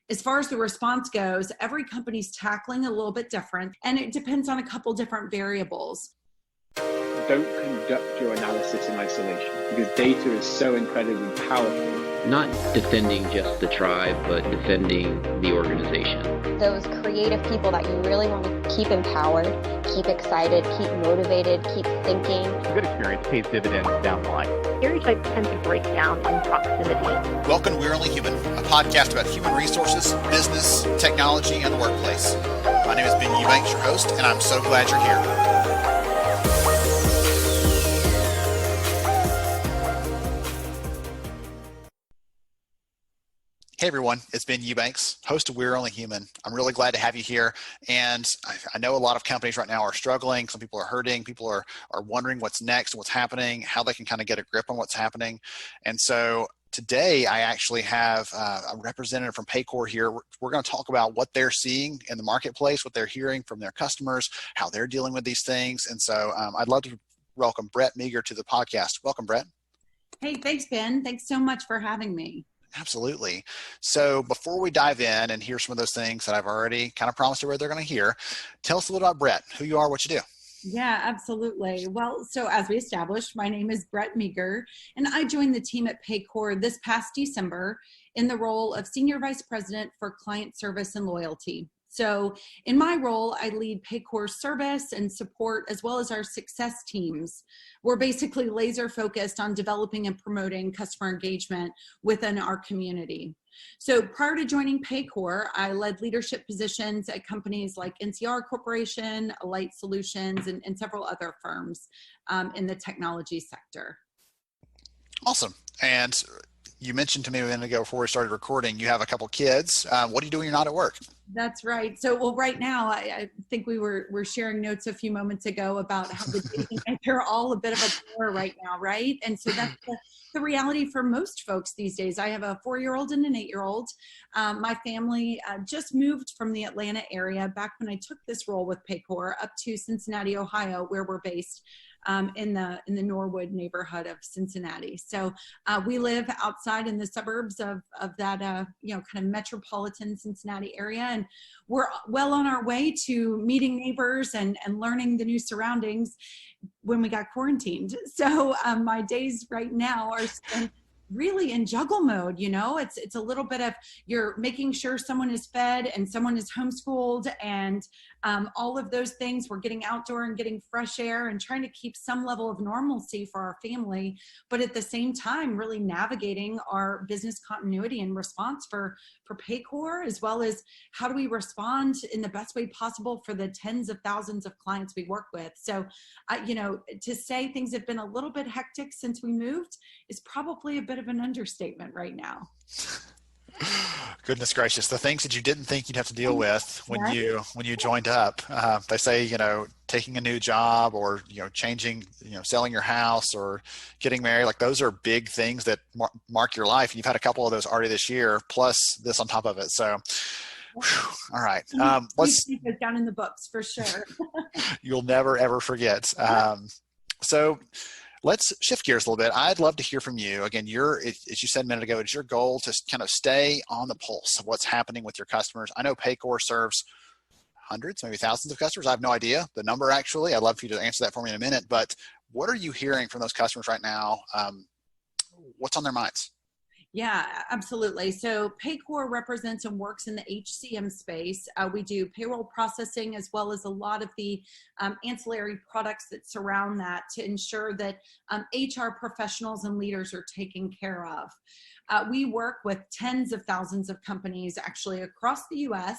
As far as the response goes, every company's tackling a little bit different, and it depends on a couple different variables. Don't conduct your analysis in isolation because data is so incredibly powerful. Not defending just the tribe, but defending the organization. Those creative people that you really want to keep empowered, keep excited, keep motivated, keep thinking. A good experience pays dividends down the line. Stereotypes tend to break down in proximity. Welcome to We're Only Human, a podcast about human resources, business, technology, and the workplace. My name is Ben Eubanks, your host, and I'm so glad you're here. Hey everyone, it's Ben Eubanks, host of We're Only Human. I'm really glad to have you here. And I know a lot of companies right now are struggling. Some people are hurting. People are wondering what's next, what's happening, how they can kind of get a grip on what's happening. And so today I actually have a representative from Paycor here. We're going to talk about what they're seeing in the marketplace, what they're hearing from their customers, how they're dealing with these things. And so I'd love to welcome Brett Meager to the podcast. Welcome, Brett. Hey, thanks, Ben. Thanks so much for having me. Absolutely. So before we dive in and hear some of those things that I've already kind of promised everybody they're going to hear, tell us a little about Brett, who you are, what you do. Yeah, absolutely. Well, so as we established, my name is Brett Meager, and I joined the team at Paycor this past December in the role of Senior Vice President for Client Service and Loyalty. So in my role, I lead Paycor's service and support as well as our success teams. We're basically laser focused on developing and promoting customer engagement within our community. So prior to joining Paycor, I led leadership positions at companies like NCR Corporation, Alight Solutions, and several other firms in the technology sector. Awesome. And you mentioned to me a minute ago before we started recording, you have a couple kids. What do you do when you're not at work? That's right. So, well, right now, I think we were sharing notes a few moments ago about how they're all a bit of a blur right now, right? And so that's the reality for most folks these days. I have a 4-year-old and an 8-year-old. My family just moved from the Atlanta area back when I took this role with Paycor up to Cincinnati, Ohio, where we're based. In the Norwood neighborhood of Cincinnati. So we live outside in the suburbs of that kind of metropolitan Cincinnati area, and we're well on our way to meeting neighbors and learning the new surroundings when we got quarantined. So my days right now are spent really in juggle mode. It's a little bit of you're making sure someone is fed and someone is homeschooled and all of those things. We're getting outdoor and getting fresh air and trying to keep some level of normalcy for our family, but at the same time really navigating our business continuity and response for Paycor, as well as how do we respond in the best way possible for the tens of thousands of clients we work with. So to say things have been a little bit hectic since we moved is probably a bit of an understatement right now. Goodness gracious, the things that you didn't think you'd have to deal with when you joined up. They say, taking a new job or, changing, selling your house or getting married, like those are big things that mark your life. You've had a couple of those already this year, plus this on top of it. So, all right. Let's keep it down in the books for sure. You'll never, ever forget. So let's shift gears a little bit. I'd love to hear from you. Again, as you said a minute ago, it's your goal to kind of stay on the pulse of what's happening with your customers. I know Paycor serves hundreds, maybe thousands of customers. I have no idea the number actually. I'd love for you to answer that for me in a minute, but what are you hearing from those customers right now? What's on their minds? Yeah, absolutely. So Paycor represents and works in the HCM space. We do payroll processing as well as a lot of the ancillary products that surround that to ensure that HR professionals and leaders are taken care of. We work with tens of thousands of companies actually across the U.S.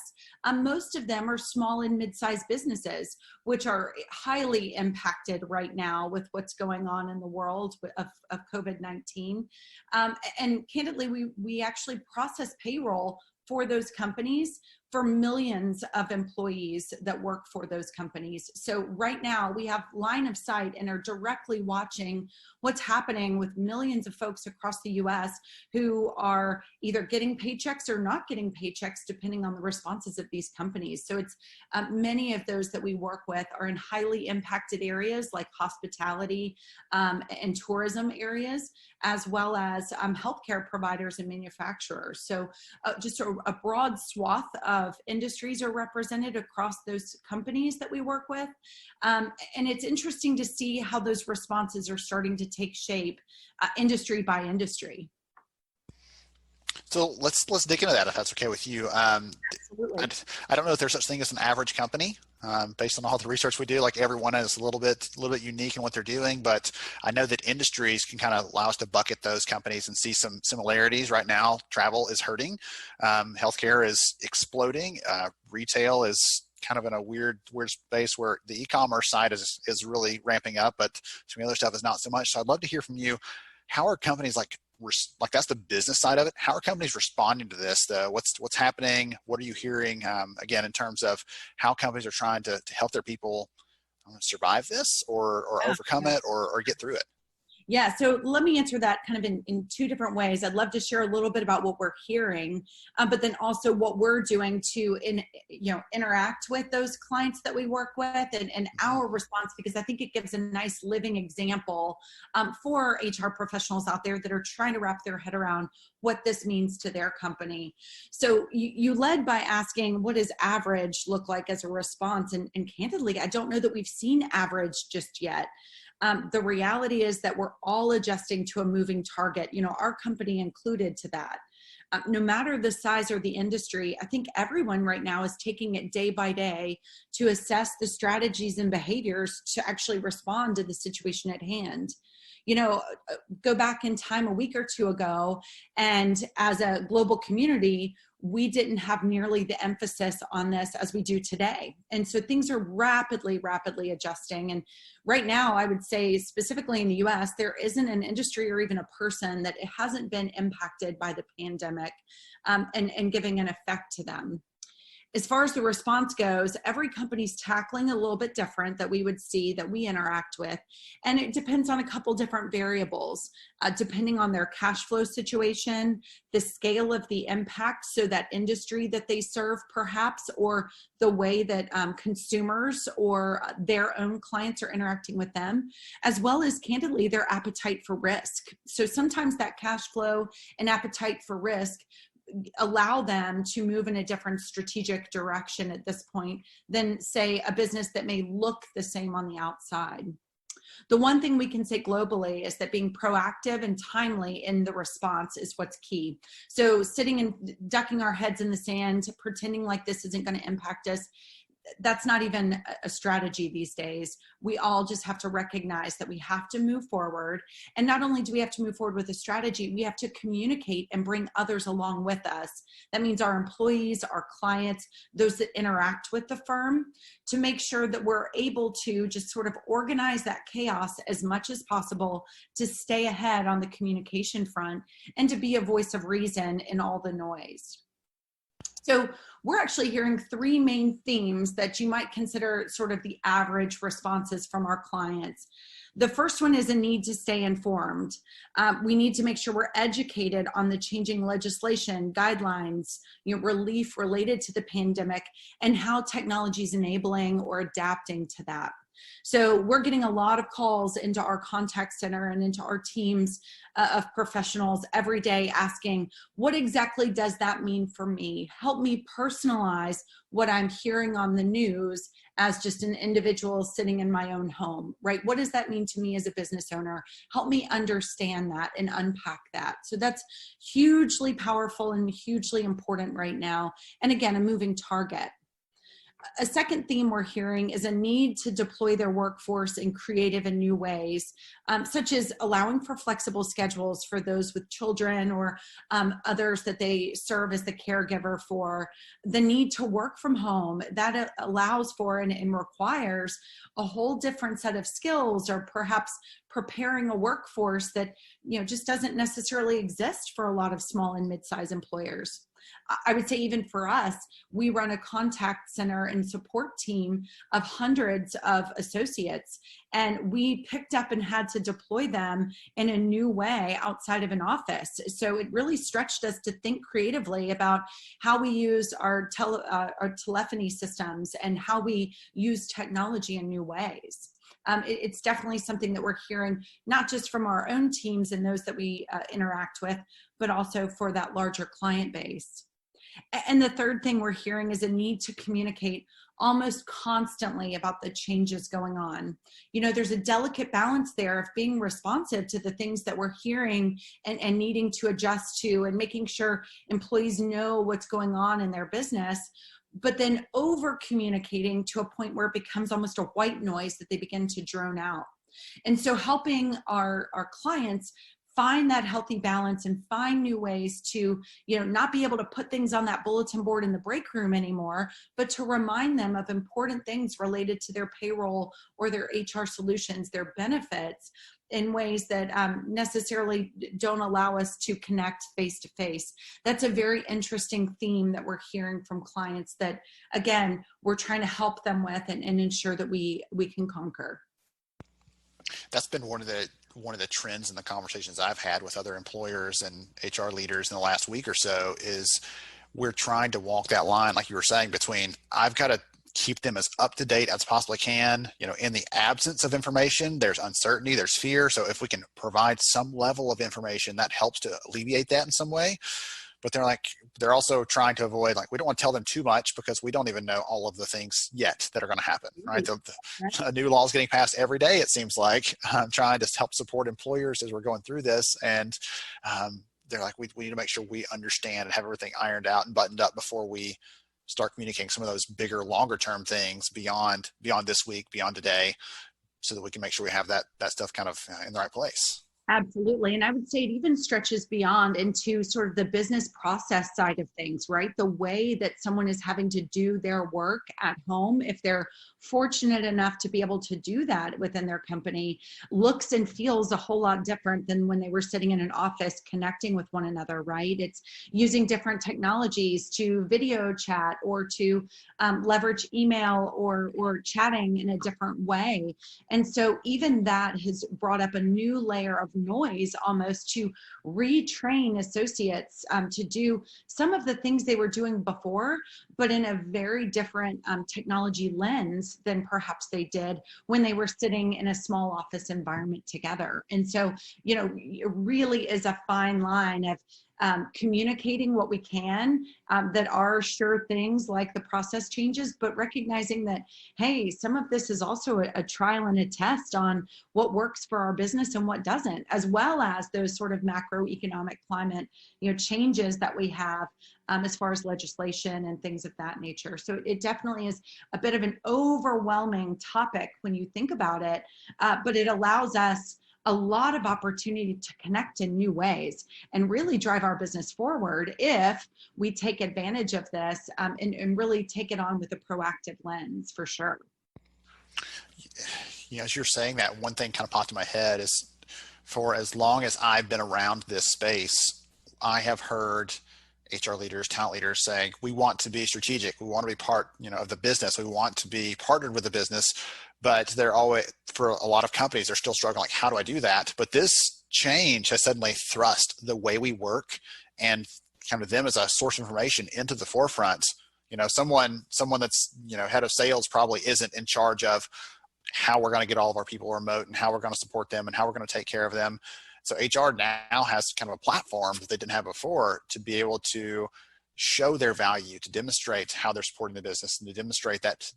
Most of them are small and mid-sized businesses, which are highly impacted right now with what's going on in the world of COVID-19. And candidly, we actually process payroll for those companies for millions of employees that work for those companies. So right now we have line of sight and are directly watching what's happening with millions of folks across the US who are either getting paychecks or not getting paychecks depending on the responses of these companies. So it's many of those that we work with are in highly impacted areas like hospitality and tourism areas, as well as healthcare providers and manufacturers. So just a broad swath of industries are represented across those companies that we work with. And it's interesting to see how those responses are starting to take shape industry by industry. So let's dig into that if that's okay with you. Absolutely. I don't know if there's such thing as an average company. Based on all the research we do, like everyone is a little bit unique in what they're doing, but I know that industries can kind of allow us to bucket those companies and see some similarities. Right now, travel is hurting, healthcare is exploding, retail is kind of in a weird space where the e-commerce side is really ramping up, but some other stuff is not so much. So I'd love to hear from you. How are companies like that's the business side of it? How are companies responding to this? What's happening? What are you hearing? Again, in terms of how companies are trying to help their people survive this or overcome it or get through it? Yeah, so let me answer that kind of in two different ways. I'd love to share a little bit about what we're hearing, but then also what we're doing to interact with those clients that we work with and our response, because I think it gives a nice living example for HR professionals out there that are trying to wrap their head around what this means to their company. So you led by asking, what does average look like as a response? And candidly, I don't know that we've seen average just yet. The reality is that we're all adjusting to a moving target, our company included to that. No matter the size or the industry, I think everyone right now is taking it day by day to assess the strategies and behaviors to actually respond to the situation at hand. Go back in time a week or two ago, and as a global community, we didn't have nearly the emphasis on this as we do today. And so things are rapidly adjusting. And right now, I would say specifically in the US, there isn't an industry or even a person that it hasn't been impacted by the pandemic and giving an effect to them. As far as the response goes, every company's tackling a little bit different that we would see that we interact with. And it depends on a couple different variables, depending on their cash flow situation, the scale of the impact, so that industry that they serve perhaps, or the way that consumers or their own clients are interacting with them, as well as candidly their appetite for risk. So sometimes that cash flow and appetite for risk allow them to move in a different strategic direction at this point than, say, a business that may look the same on the outside. The one thing we can say globally is that being proactive and timely in the response is what's key. So sitting and ducking our heads in the sand, pretending like this isn't going to impact us, that's not even a strategy these days. We all just have to recognize that we have to move forward. And not only do we have to move forward with a strategy, we have to communicate and bring others along with us. That means our employees, our clients, those that interact with the firm, to make sure that we're able to just sort of organize that chaos as much as possible to stay ahead on the communication front and to be a voice of reason in all the noise. So we're actually hearing three main themes that you might consider sort of the average responses from our clients. The first one is a need to stay informed. We need to make sure we're educated on the changing legislation, guidelines, relief related to the pandemic, and how technology is enabling or adapting to that. So we're getting a lot of calls into our contact center and into our teams of professionals every day asking, what exactly does that mean for me? Help me personalize what I'm hearing on the news as just an individual sitting in my own home, right? What does that mean to me as a business owner? Help me understand that and unpack that. So that's hugely powerful and hugely important right now. And again, a moving target. A second theme we're hearing is a need to deploy their workforce in creative and new ways, such as allowing for flexible schedules for those with children or others that they serve as the caregiver for, the need to work from home. That allows for and requires a whole different set of skills, or perhaps preparing a workforce that just doesn't necessarily exist for a lot of small and mid-sized employers. I would say even for us, we run a contact center and support team of hundreds of associates, and we picked up and had to deploy them in a new way outside of an office. So it really stretched us to think creatively about how we use our telephony systems and how we use technology in new ways. It's definitely something that we're hearing, not just from our own teams and those that we interact with, but also for that larger client base. And the third thing we're hearing is a need to communicate almost constantly about the changes going on. You know, there's a delicate balance there of being responsive to the things that we're hearing and needing to adjust to, and making sure employees know what's going on in their business, but then over communicating to a point where it becomes almost a white noise that they begin to drone out. And so helping our clients find that healthy balance and find new ways to, you know, not be able to put things on that bulletin board in the break room anymore, but to remind them of important things related to their payroll or their HR solutions, their benefits, in ways that necessarily don't allow us to connect face to face. That's a very interesting theme that we're hearing from clients that, again, we're trying to help them with and ensure that we can conquer. That's been one of the trends in the conversations I've had with other employers and HR leaders in the last week or so is we're trying to walk that line, like you were saying, between I've got to keep them as up to date as possibly can. You know, in the absence of information, there's uncertainty, there's fear. So if we can provide some level of information, that helps to alleviate that in some way. But they're also trying to avoid, like, we don't want to tell them too much because we don't even know all of the things yet that are going to happen, right? A new law is getting passed every day, it seems like. I'm trying to help support employers as we're going through this. And they're like, we need to make sure we understand and have everything ironed out and buttoned up before we start communicating some of those bigger, longer term things beyond this week, beyond today, so that we can make sure we have that stuff kind of in the right place. Absolutely. And I would say it even stretches beyond into sort of the business process side of things, right? The way that someone is having to do their work at home, if they're fortunate enough to be able to do that within their company, looks and feels a whole lot different than when they were sitting in an office connecting with one another, right? It's using different technologies to video chat or to leverage email or chatting in a different way. And so even that has brought up a new layer of noise almost to retrain associates to do some of the things they were doing before, but in a very different technology lens than perhaps they did when they were sitting in a small office environment together. And so, you know, it really is a fine line of communicating what we can that are sure things like the process changes, but recognizing that, hey, some of this is also a trial and a test on what works for our business and what doesn't, as well as those sort of macroeconomic climate, you know, changes that we have as far as legislation and things of that nature. So it definitely is a bit of an overwhelming topic when you think about it, but it allows us a lot of opportunity to connect in new ways and really drive our business forward if we take advantage of this and really take it on with a proactive lens, for sure. You know, as you're saying that, one thing kind of popped in my head is, for as long as I've been around this space, I have heard HR leaders, talent leaders saying, we want to be strategic. We want to be part, you know, of the business. We want to be partnered with the business. But they're always, for a lot of companies, they're still struggling, like, how do I do that? But this change has suddenly thrust the way we work and kind of them as a source of information into the forefront. You know, someone that's, you know, head of sales probably isn't in charge of how we're going to get all of our people remote and how we're going to support them and how we're going to take care of them. So HR now has kind of a platform that they didn't have before to be able to show their value, to demonstrate how they're supporting the business, and to demonstrate that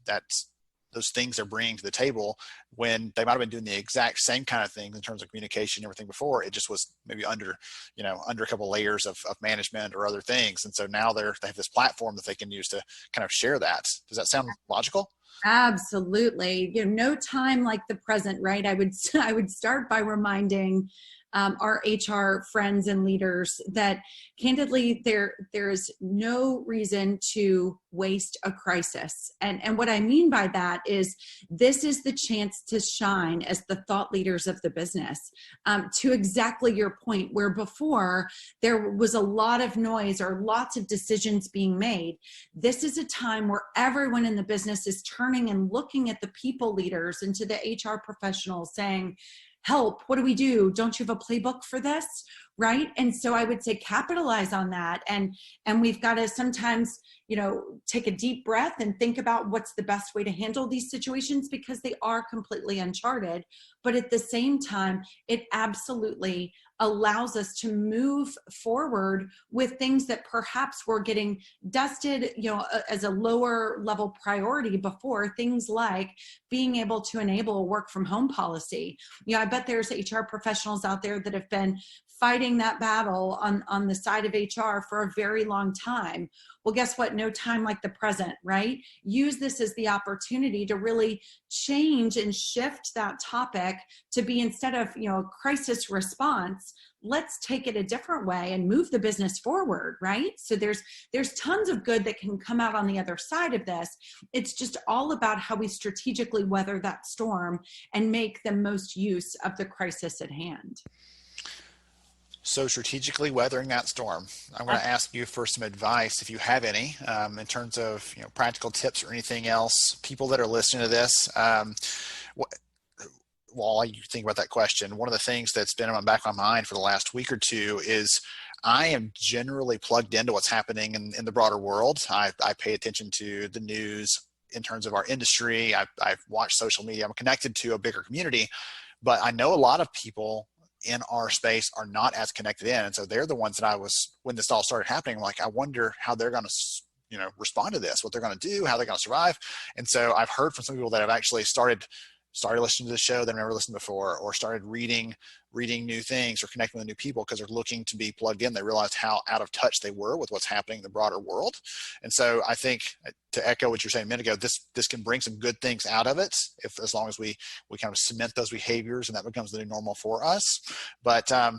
those things they're bringing to the table, when they might have been doing the exact same kind of things in terms of communication and everything before. It just was maybe under a couple of layers of management or other things. And so now they have this platform that they can use to kind of share that. Does that sound logical? Absolutely. No time like the present, right? I would start by reminding our HR friends and leaders that candidly there is no reason to waste a crisis. And what I mean by that is this is the chance to shine as the thought leaders of the business. To exactly your point, where before there was a lot of noise or lots of decisions being made, this is a time where everyone in the business is turning and looking at the people leaders and to the HR professionals saying, help, what do we do? Don't you have a playbook for this? Right? And so I would say capitalize on that. And we've got to sometimes, take a deep breath and think about what's the best way to handle these situations, because they are completely uncharted. But at the same time, it absolutely allows us to move forward with things that perhaps were getting dusted, as a lower level priority before, things like being able to enable a work from home policy. I bet there's HR professionals out there that have been fighting that battle on the side of HR for a very long time. Well, guess what? No time like the present, right? Use this as the opportunity to really change and shift that topic to be, instead of, a crisis response, let's take it a different way and move the business forward, right? So there's tons of good that can come out on the other side of this. It's just all about how we strategically weather that storm and make the most use of the crisis at hand. So strategically weathering that storm, I'm going to ask you for some advice, if you have any, in terms of practical tips or anything else. People that are listening to this, while you think about that question, one of the things that's been in the back of my mind for the last week or two is I am generally plugged into what's happening in the broader world. I pay attention to the news in terms of our industry. I've watched social media. I'm connected to a bigger community, but I know a lot of people in our space are not as connected in. And so they're the ones that when this all started happening, I'm like, I wonder how they're going to, respond to this, what they're going to do, how they're going to survive. And so I've heard from some people that have actually started listening to the show that I've never listened before, or started reading new things or connecting with new people because they're looking to be plugged in. They realized how out of touch they were with what's happening in the broader world. And so I think, to echo what you were saying a minute ago, this can bring some good things out of it as long as we kind of cement those behaviors and that becomes the new normal for us. But I'll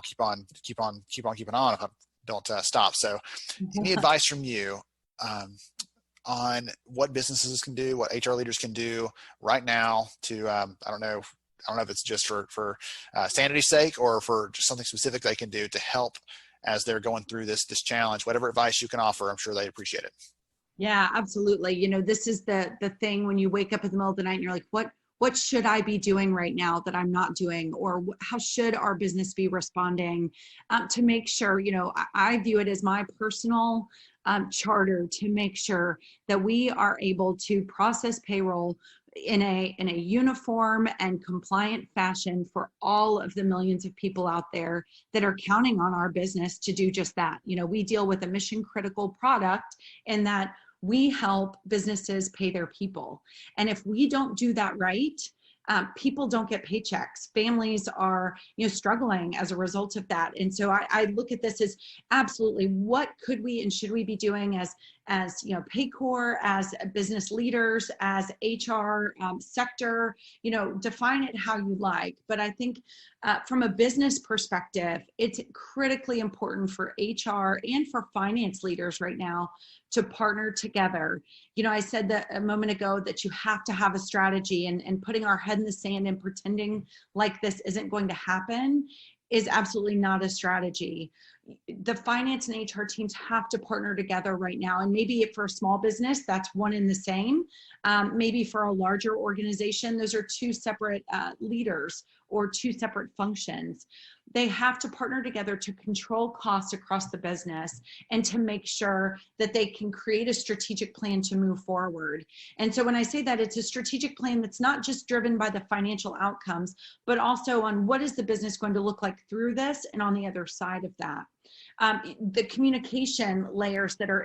keep on keeping on if I don't stop. So any advice from you on what businesses can do, what HR leaders can do right now to, I don't know if it's just for sanity's sake or for just something specific they can do to help as they're going through this challenge. Whatever advice you can offer, I'm sure they appreciate it. Yeah, absolutely. This is the thing when you wake up in the middle of the night and you're like, what should I be doing right now that I'm not doing? Or how should our business be responding to make sure, I view it as my personal charter to make sure that we are able to process payroll in a uniform and compliant fashion for all of the millions of people out there that are counting on our business to do just that. We deal with a mission critical product in that we help businesses pay their people. And if we don't do that right, people don't get paychecks. Families are, struggling as a result of that. And so I look at this as absolutely what could we and should we be doing as Paycor, as business leaders, as HR sector, define it how you like. But I think from a business perspective, it's critically important for HR and for finance leaders right now to partner together. I said that a moment ago that you have to have a strategy, and putting our head in the sand and pretending like this isn't going to happen is absolutely not a strategy. The finance and HR teams have to partner together right now. And maybe for a small business, that's one and the same. Maybe for a larger organization, those are two separate leaders or two separate functions. They have to partner together to control costs across the business and to make sure that they can create a strategic plan to move forward. And so when I say that, it's a strategic plan that's not just driven by the financial outcomes, but also on what is the business going to look like through this and on the other side of that. The communication layers that are,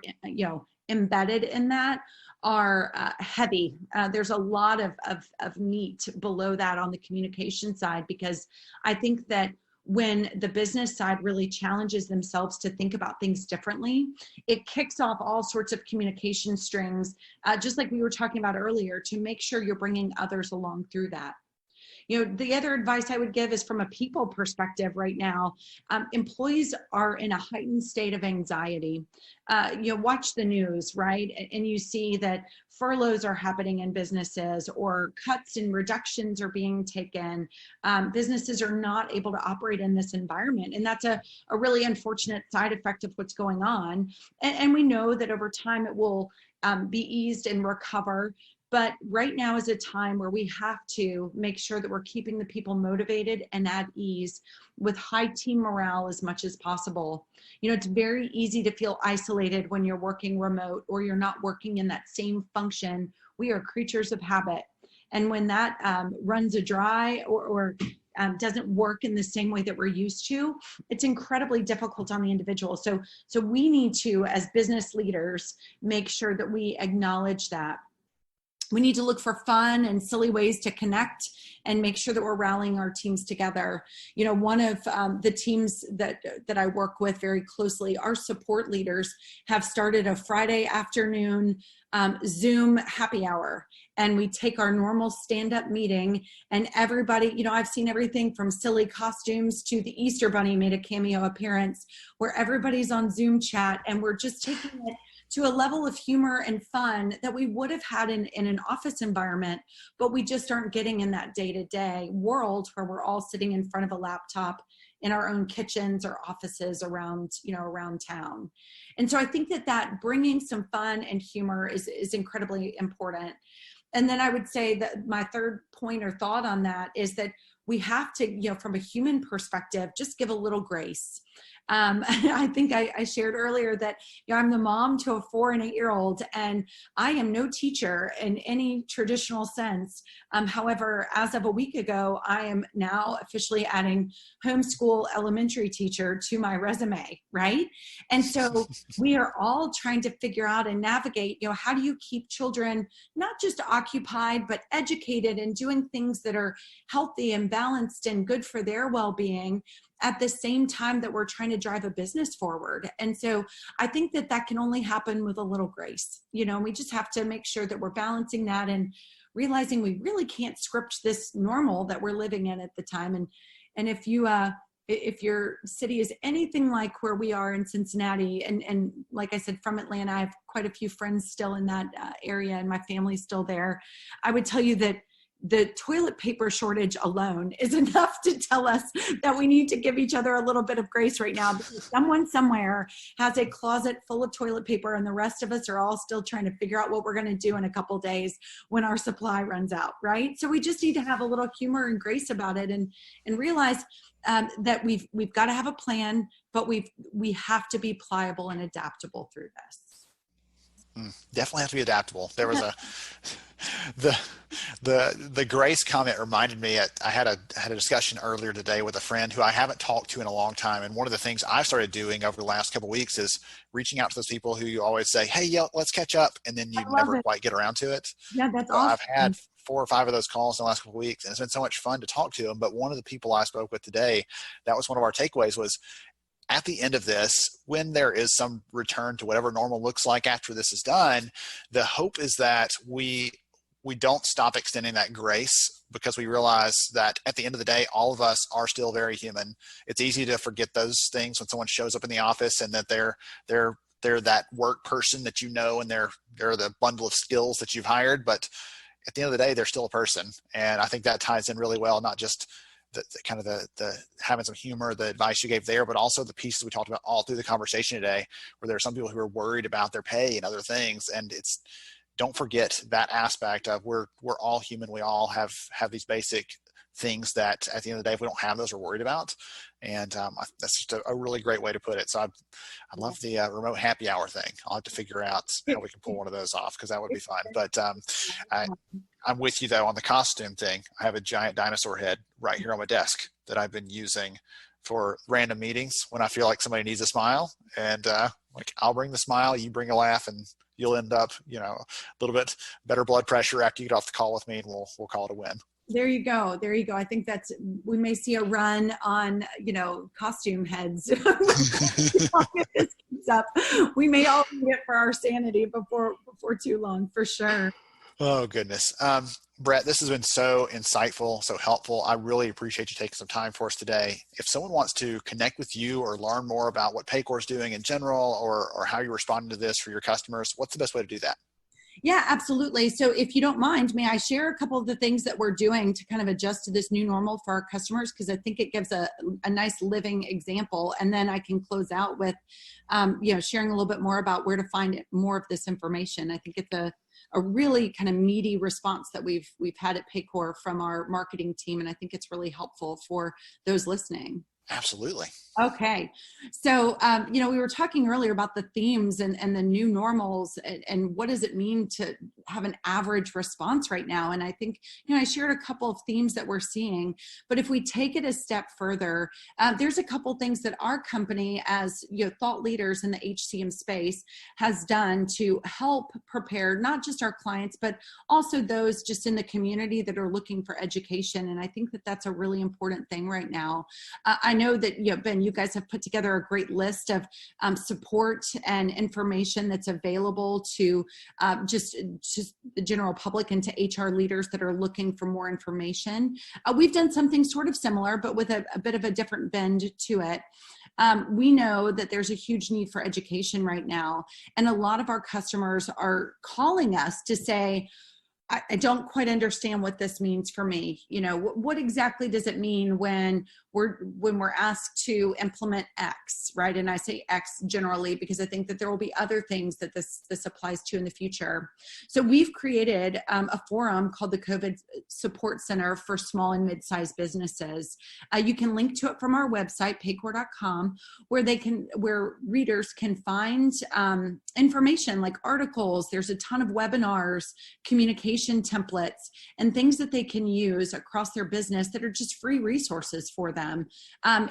embedded in that are heavy. There's a lot of meat below that on the communication side, because I think that when the business side really challenges themselves to think about things differently, it kicks off all sorts of communication strings, just like we were talking about earlier, to make sure you're bringing others along through that. The other advice I would give is from a people perspective right now. Employees are in a heightened state of anxiety. Watch the news, right? And you see that furloughs are happening in businesses, or cuts and reductions are being taken. Businesses are not able to operate in this environment. And that's a really unfortunate side effect of what's going on. And we know that over time it will be eased and recover. But right now is a time where we have to make sure that we're keeping the people motivated and at ease with high team morale as much as possible. It's very easy to feel isolated when you're working remote or you're not working in that same function. We are creatures of habit. And when that runs dry or doesn't work in the same way that we're used to, it's incredibly difficult on the individual. So we need to, as business leaders, make sure that we acknowledge that. We need to look for fun and silly ways to connect and make sure that we're rallying our teams together. One of the teams that I work with very closely, our support leaders have started a Friday afternoon Zoom happy hour. And we take our normal stand-up meeting, and everybody, I've seen everything from silly costumes to the Easter Bunny made a cameo appearance, where everybody's on Zoom chat, and we're just taking it to a level of humor and fun that we would have had in an office environment, but we just aren't getting in that day-to-day world where we're all sitting in front of a laptop in our own kitchens or offices around town. And so I think that bringing some fun and humor is incredibly important. And then I would say that my third point or thought on that is that we have to, from a human perspective, just give a little grace. I think I shared earlier that I'm the mom to a 4 and 8-year-old, and I am no teacher in any traditional sense. However, as of a week ago, I am now officially adding homeschool elementary teacher to my resume, right? And so we are all trying to figure out and navigate, how do you keep children not just occupied, but educated and doing things that are healthy and balanced and good for their well-being, at the same time that we're trying to drive a business forward. And so I think that can only happen with a little grace. We just have to make sure that we're balancing that and realizing we really can't script this normal that we're living in at the time. And if your city is anything like where we are in Cincinnati, and like I said, from Atlanta, I have quite a few friends still in that area, and my family's still there, I would tell you that the toilet paper shortage alone is enough to tell us that we need to give each other a little bit of grace right now, because someone somewhere has a closet full of toilet paper, and the rest of us are all still trying to figure out what we're going to do in a couple days when our supply runs out, right? So we just need to have a little humor and grace about it, and realize that we've got to have a plan, but we have to be pliable and adaptable through this. Definitely have to be adaptable. There was the grace comment reminded me. I had a discussion earlier today with a friend who I haven't talked to in a long time, and one of the things I've started doing over the last couple of weeks is reaching out to those people who you always say, "Hey, yeah, let's catch up," and then you never quite get around to it. Yeah, that's so awesome. I've had 4 or 5 of those calls in the last couple of weeks, and it's been so much fun to talk to them. But one of the people I spoke with today, that was one of our takeaways, was at the end of this, when there is some return to whatever normal looks like after this is done, the hope is that we don't stop extending that grace, because we realize that at the end of the day, all of us are still very human. It's easy to forget those things when someone shows up in the office and that they're that work person that and they're the bundle of skills that you've hired. But at the end of the day, they're still a person. And I think that ties in really well, not just the having some humor, the advice you gave there, but also the pieces we talked about all through the conversation today, where there are some people who are worried about their pay and other things. And don't forget that aspect of we're all human. We all have these basic things that at the end of the day, if we don't have those, we're worried about. And that's just a really great way to put it. So I love the remote happy hour thing. I'll have to figure out how we can pull one of those off, because that would be fun. But I'm with you though on the costume thing. I have a giant dinosaur head right here on my desk that I've been using for random meetings when I feel like somebody needs a smile, and I'll bring the smile, you bring a laugh, and you'll end up, a little bit better blood pressure after you get off the call with me, and we'll call it a win. There you go. There you go. I think we may see a run on, costume heads. As long as this keeps up, we may all need it for our sanity before too long, for sure. Oh, goodness. Brett, this has been so insightful, so helpful. I really appreciate you taking some time for us today. If someone wants to connect with you or learn more about what Paycor is doing in general, or how you're responding to this for your customers, what's the best way to do that? Yeah, absolutely. So if you don't mind, may I share a couple of the things that we're doing to kind of adjust to this new normal for our customers? Because I think it gives a nice living example. And then I can close out with, sharing a little bit more about where to find more of this information. I think it's a really kind of meaty response that we've had at Paycor from our marketing team. And I think it's really helpful for those listening. Absolutely. Okay. So, we were talking earlier about the themes and the new normals and what does it mean to have an average response right now. And I think, I shared a couple of themes that we're seeing, but if we take it a step further, there's a couple things that our company as, thought leaders in the HCM space has done to help prepare not just our clients, but also those just in the community that are looking for education. And I think that that's a really important thing right now. I know that, Ben, you guys have put together a great list of support and information that's available to just the general public and to HR leaders that are looking for more information. We've done something sort of similar, but with a bit of a different bend to it. We know that there's a huge need for education right now. And a lot of our customers are calling us to say, I don't quite understand what this means for me. What exactly does it mean when we're asked to implement X, right? And I say X generally because I think that there will be other things that this applies to in the future. So we've created a forum called the COVID Support Center for Small and Mid-Sized Businesses. You can link to it from our website, paycor.com, where readers can find information like articles. There's a ton of webinars, communication templates, and things that they can use across their business that are just free resources for them.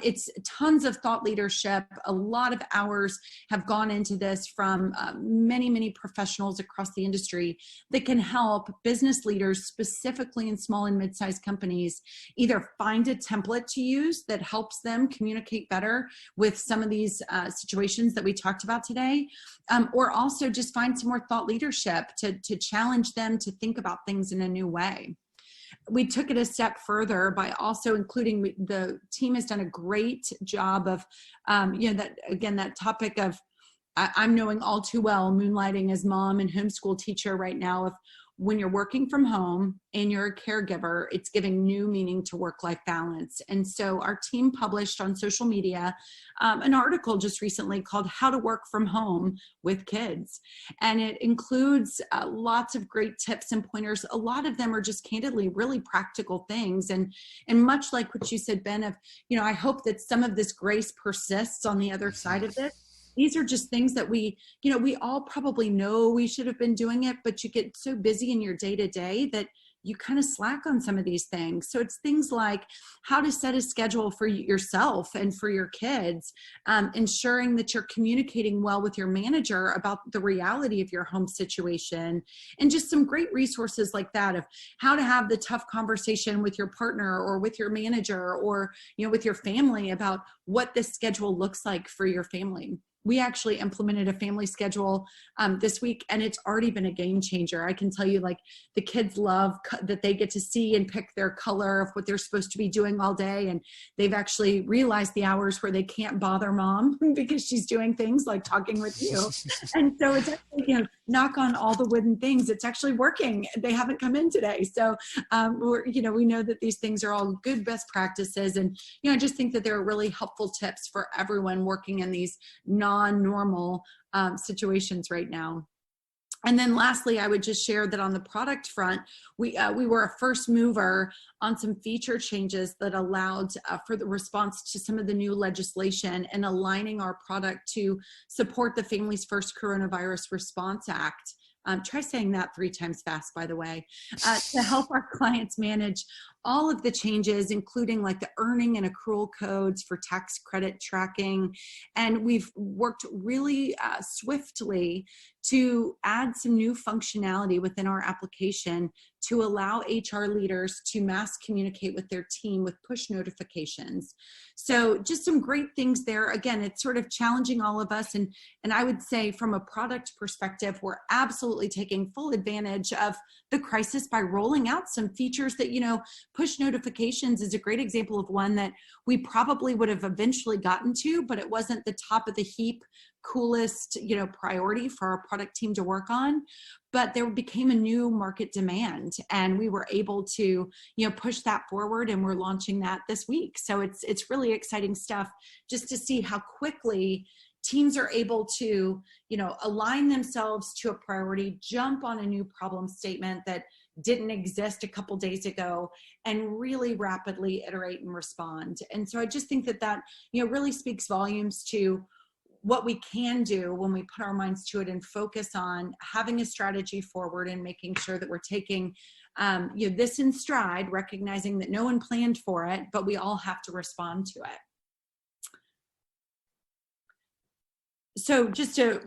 It's tons of thought leadership. A lot of hours have gone into this from many, many professionals across the industry that can help business leaders, specifically in small and mid-sized companies, either find a template to use that helps them communicate better with some of these situations that we talked about today, or also just find some more thought leadership to challenge them to think about things in a new way. We took it a step further by also including, the team has done a great job of, that topic of, I'm knowing all too well, moonlighting as mom and homeschool teacher right now, of when you're working from home and you're a caregiver, it's giving new meaning to work-life balance. And so our team published on social media an article just recently called How to Work from Home with Kids. And it includes lots of great tips and pointers. A lot of them are just candidly really practical things. And much like what you said, Ben, of, I hope that some of this grace persists on the other side of this. These are just things that we all probably know we should have been doing it, but you get so busy in your day-to-day that you kind of slack on some of these things. So it's things like how to set a schedule for yourself and for your kids, ensuring that you're communicating well with your manager about the reality of your home situation, and just some great resources like that of how to have the tough conversation with your partner or with your manager or, with your family about what this schedule looks like for your family. We actually implemented a family schedule this week, and it's already been a game changer. I can tell you, like, the kids love that they get to see and pick their color of what they're supposed to be doing all day. And they've actually realized the hours where they can't bother mom because she's doing things like talking with you. And so it's actually, knock on all the wooden things, it's actually working. They haven't come in today. So, we know that these things are all good best practices. And, I just think that they're really helpful tips for everyone working in these non-normal situations right now. And then lastly, I would just share that on the product front, we were a first mover on some feature changes that allowed for the response to some of the new legislation and aligning our product to support the Families First Coronavirus Response Act. Try saying that 3 times fast, by the way, to help our clients manage all of the changes, including like the earning and accrual codes for tax credit tracking. And we've worked really swiftly to add some new functionality within our application to allow HR leaders to mass communicate with their team with push notifications. So just some great things there. Again, it's sort of challenging all of us. And I would say from a product perspective, we're absolutely taking full advantage of the crisis by rolling out some features that, push notifications is a great example of one that we probably would have eventually gotten to, but it wasn't the top of the heap, coolest, priority for our product team to work on. But there became a new market demand, and we were able to, push that forward, and we're launching that this week. So it's really exciting stuff just to see how quickly teams are able to, align themselves to a priority, jump on a new problem statement that didn't exist a couple days ago, and really rapidly iterate and respond. And so I just think that really speaks volumes to what we can do when we put our minds to it and focus on having a strategy forward and making sure that we're taking this in stride, recognizing that no one planned for it, but we all have to respond to it. So just to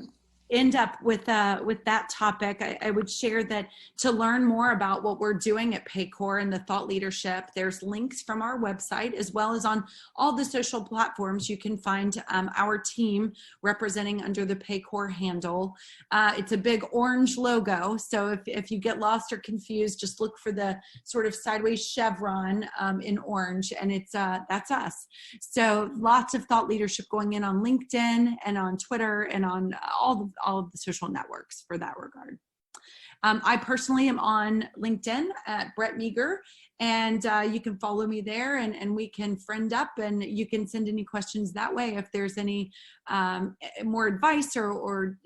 end up with that topic, I would share that to learn more about what we're doing at Paycor and the thought leadership, there's links from our website, as well as on all the social platforms. You can find our team representing under the Paycor handle. It's a big orange logo, so if you get lost or confused, just look for the sort of sideways chevron in orange, and that's us. So lots of thought leadership going in on LinkedIn and on Twitter and on all of the social networks for that regard. I personally am on LinkedIn at Brett Meager, and you can follow me there, and we can friend up, and you can send any questions that way if there's any more advice or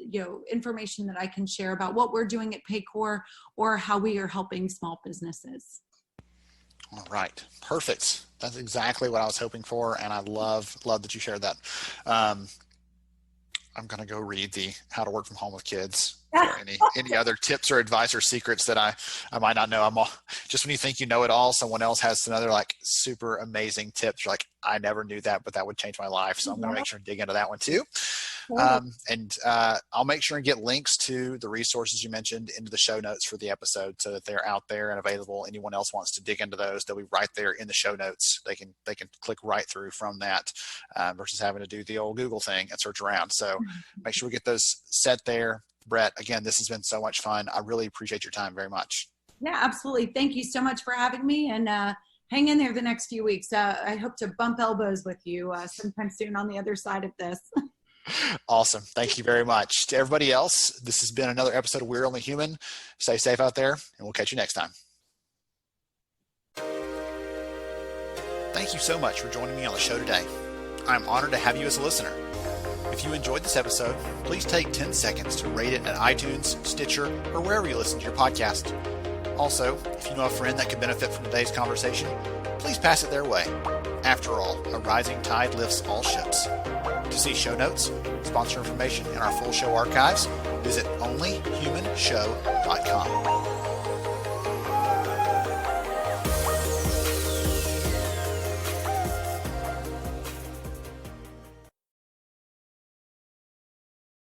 information that I can share about what we're doing at Paycor or how we are helping small businesses. All right, perfect. That's exactly what I was hoping for, and I love that you shared that. I'm going to go read the How to Work from Home with Kids for any other tips or advice or secrets that I might not know. Just when you think you know it all, someone else has another like super amazing tips. You're like, I never knew that, but that would change my life. So I'm going to make sure and dig into that one too. I'll make sure and get links to the resources you mentioned into the show notes for the episode, so that they're out there and available. Anyone else wants to dig into those, they'll be right there in the show notes. They can click right through from that versus having to do the old Google thing and search around. So make sure we get those set there. Brett, again, this has been so much fun. I really appreciate your time very much. Yeah, absolutely. Thank you so much for having me, and hang in there the next few weeks. I hope to bump elbows with you sometime soon on the other side of this. Awesome. Thank you very much. To everybody else, this has been another episode of We're Only Human. Stay safe out there, and we'll catch you next time. Thank you so much for joining me on the show today. I'm honored to have you as a listener. If you enjoyed this episode, please take 10 seconds to rate it at iTunes, Stitcher, or wherever you listen to your podcast. Also, if you know a friend that could benefit from today's conversation, please pass it their way. After all, a rising tide lifts all ships. To see show notes, sponsor information, and our full show archives, visit onlyhumanshow.com.